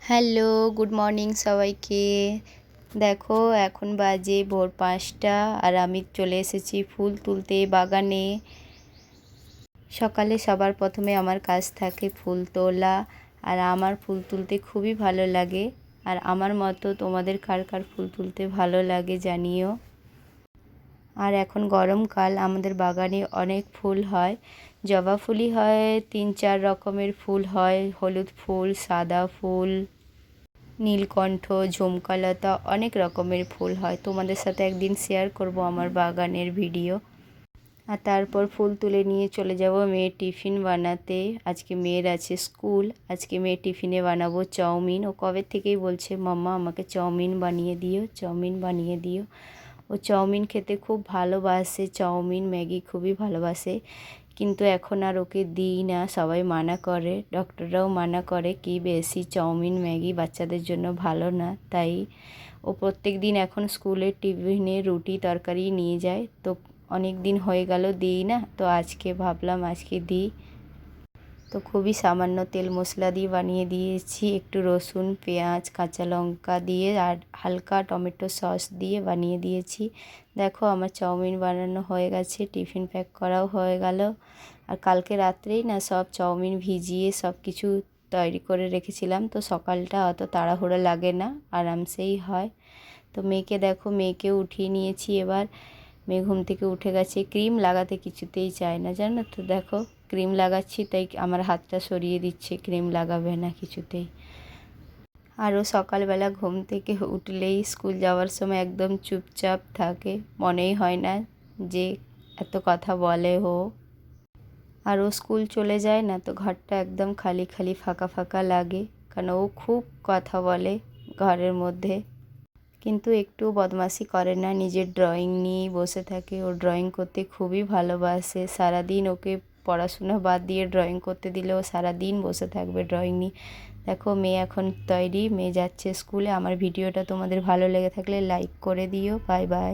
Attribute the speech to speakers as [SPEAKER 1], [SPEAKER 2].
[SPEAKER 1] Hello, good morning সবাইকে। দেখো এখন বাজে ভোর 5টা আর আমি চলে এসেছি ফুল তুলতে বাগানে। সকালে সবার প্রথমে আমার কাজ থাকে ফুল তোলা, আর আমার ফুল তুলতে খুবই ভালো লাগে। আর আমার মতো তোমাদের কার কার ফুল তুলতে ভালো লাগে জানিও। আর এখন গরমকাল, আমাদের বাগানে অনেক ফুল হয়। জবা ফুলই হয়, 3-4 রকমের ফুল হয়, হলুদ ফুল, সাদা ফুল, নীলকণ্ঠ, ঝুমকালতা, অনেক রকমের ফুল হয়। তোমাদের সাথে একদিন শেয়ার করব আমার বাগানের ভিডিও। আর তারপর ফুল তুলে নিয়ে চলে যাব মেয়ের টিফিন বানাতে। আজকে মেয়ের আছে স্কুল। আজকে মেয়ের টিফিনে বানাবো চাউমিন। ও কবে থেকেই বলছে মাম্মা আমাকে চাউমিন বানিয়ে দিও, চাউমিন বানিয়ে দিও। ও চাউমিন খেতে খুব ভালোবাসে, চাউমিন ম্যাগি খুবই ভালোবাসে। কিন্তু এখন আর ওকে দিই না, সবাই মানা করে, ডক্টররাও মানা করে কি বেশি চাউমিন ম্যাগি বাচ্চাদের জন্য ভালো না। তাই ও প্রত্যেক দিন এখন স্কুলের টিফিনে রুটি তরকারি নিয়ে যায়। তো অনেক দিন হয়ে গেল দিই না, তো আজকে ভাবলাম আজকে দিই। তো খুবই সামান্য তেল মশলা দিয়ে বানিয়ে দিয়েছি, একটু রসুন পেঁয়াজ কাঁচা লঙ্কা দিয়ে আর হালকা টমেটো সস দিয়ে বানিয়ে দিয়েছি। দেখো আমার চাউমিন বানানো হয়ে গেছে, টিফিন প্যাক করাও হয়ে গেল। আর কালকে রাত্রেই না সব চাউমিন ভিজিয়ে সব কিছু তৈরি করে রেখেছিলাম, তো সকালটা অত তাড়াহুড়ো লাগে না, আরামসেই হয়। তো মেয়েকে দেখো, মেয়েকেও উঠিয়ে নিয়েছি এবার। মেয়ে ঘুম থেকে উঠে গেছে, ক্রিম লাগাতে কিছুতেই চায় না জানো তো। দেখো ক্রিম লাগাচ্ছি তাই আমার হাতটা সরিয়ে দিচ্ছে, ক্রিম লাগাবে না কিছুতেই। আরও সকালবেলা ঘুম থেকে উঠলেই স্কুল যাওয়ার সময় একদম চুপচাপ থাকে, মনেই হয় না যে এত কথা বলে ও। আর ও স্কুল চলে যায় না তো ঘরটা একদম খালি খালি ফাঁকা ফাঁকা লাগে, কারণ ও খুব কথা বলে ঘরের মধ্যে। কিন্তু একটু বদমাশি করে না, নিজের ড্রয়িং নিয়েই বসে থাকে। ও ড্রয়িং করতে খুবই ভালোবাসে। সারাদিন ওকে পড়াশোনা বাদ দিয়ে ড্রয়িং করতে দিলে ও সারাদিন বসে থাকবে ড্রয়িং নিয়ে। দেখো মেয়ে এখন তৈরি, মেয়ে যাচ্ছে স্কুলে। আমার ভিডিওটা তোমাদের ভালো লেগে থাকলে লাইক করে দিও। Bye bye.